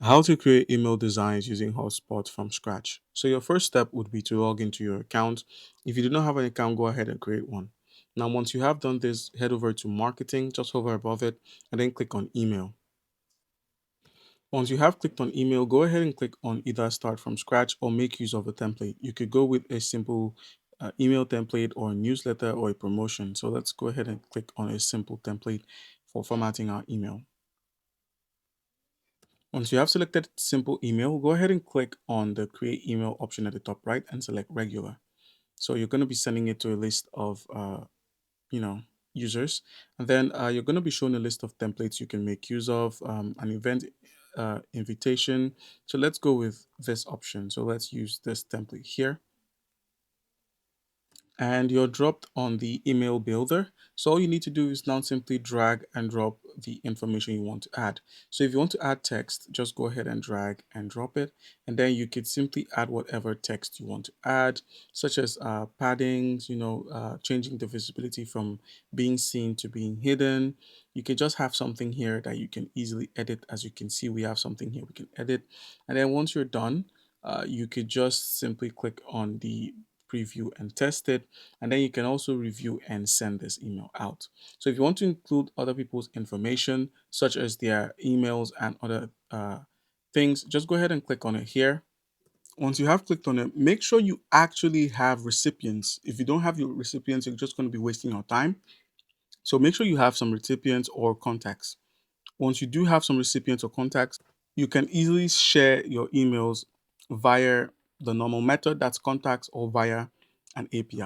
How to create email designs using HubSpot from scratch. So your first step would be to log into your account. If you do not have an account, go ahead and create one. Now, once you have done this, head over to marketing, just hover above it, and then click on email. Once you have clicked on email, go ahead and click on either start from scratch or make use of a template. You could go with a simple email template or a newsletter or a promotion. So let's go ahead and click on a simple template for formatting our email. Once you have selected simple email, go ahead and click on the create email option at the top right and select regular. So you're going to be sending it to a list of, you know, users. And then you're going to be shown a list of templates you can make use of, an event invitation. So let's go with this option. So let's use this template here, and you're dropped on the email builder. So all you need to do is now simply drag and drop the information you want to add. So if you want to add text, just go ahead and drag and drop it. And then you could simply add whatever text you want to add, such as paddings, changing the visibility from being seen to being hidden. You can just have something here that you can easily edit. As you can see, we have something here we can edit. And then once you're done, you could just simply click on the preview and test it, and then you can also review and send this email out. So if you want to include other people's information, such as their emails and other things, just go ahead and click on it here. Once you have clicked on it, make sure you actually have recipients. If you don't have your recipients, you're just going to be wasting your time. So make sure you have some recipients or contacts. Once you do have some recipients or contacts, you can easily share your emails via the normal method, that's contacts, or via an API.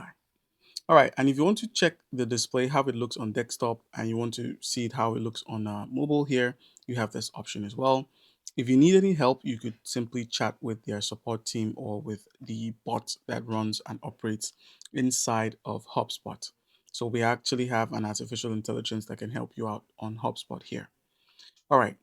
All right, and if you want to check the display, how it looks on desktop, and you want to see it how it looks on mobile here, you have this option as well. If you need any help, you could simply chat with their support team or with the bot that runs and operates inside of HubSpot. So we actually have an artificial intelligence that can help you out on HubSpot here. All right.